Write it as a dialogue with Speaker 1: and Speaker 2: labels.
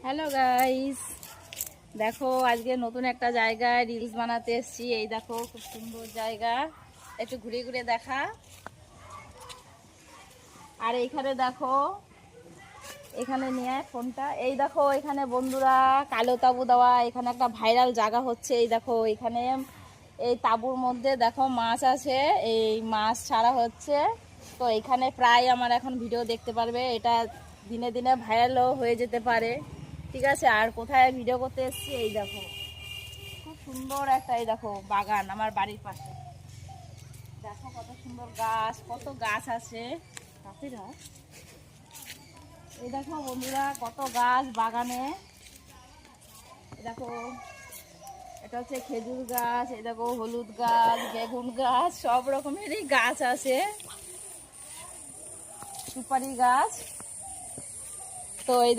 Speaker 1: Hello guys, দেখো আজকে নতুন একটা জায়গায় রিলস বানাতে এসেছি। এই দেখো খুব সুন্দর জায়গা, একটু ঘুরে ঘুরে দেখা। আর এইখানে দেখো, এখানে নিয়ে ফোনটা, এই দেখো এখানে বন্ধুরা কালো তাবু দেওয়া, এখানে একটা ভাইরাল জায়গা হচ্ছে। এই দেখো এখানে এই তাবুর মধ্যে দেখো মাছ আছে, এই মাছ ছাড়া হচ্ছে। তো এখানে প্রায় আমার এখন ভিডিও দেখতে পারবে, এটা দিনে দিনে ভাইরালও হয়ে যেতে পারে। ঠিক আছে, আর কোথায় ভিডিও করতে এসেছি এই দেখো, খুব সুন্দর একটা এই দেখো বাগান আমার বাড়ির পাশে। দেখো কত সুন্দর গাছ, কত গাছ আছে কাফিরা। এই দেখো বন্ধুরা কত গাছ বাগানে। দেখো এটা হচ্ছে খেজুর গাছ, এই দেখো হলুদ গাছ, বেগুন গাছ, সব রকমেরই গাছ আছে, সুপারি গাছ। তো এই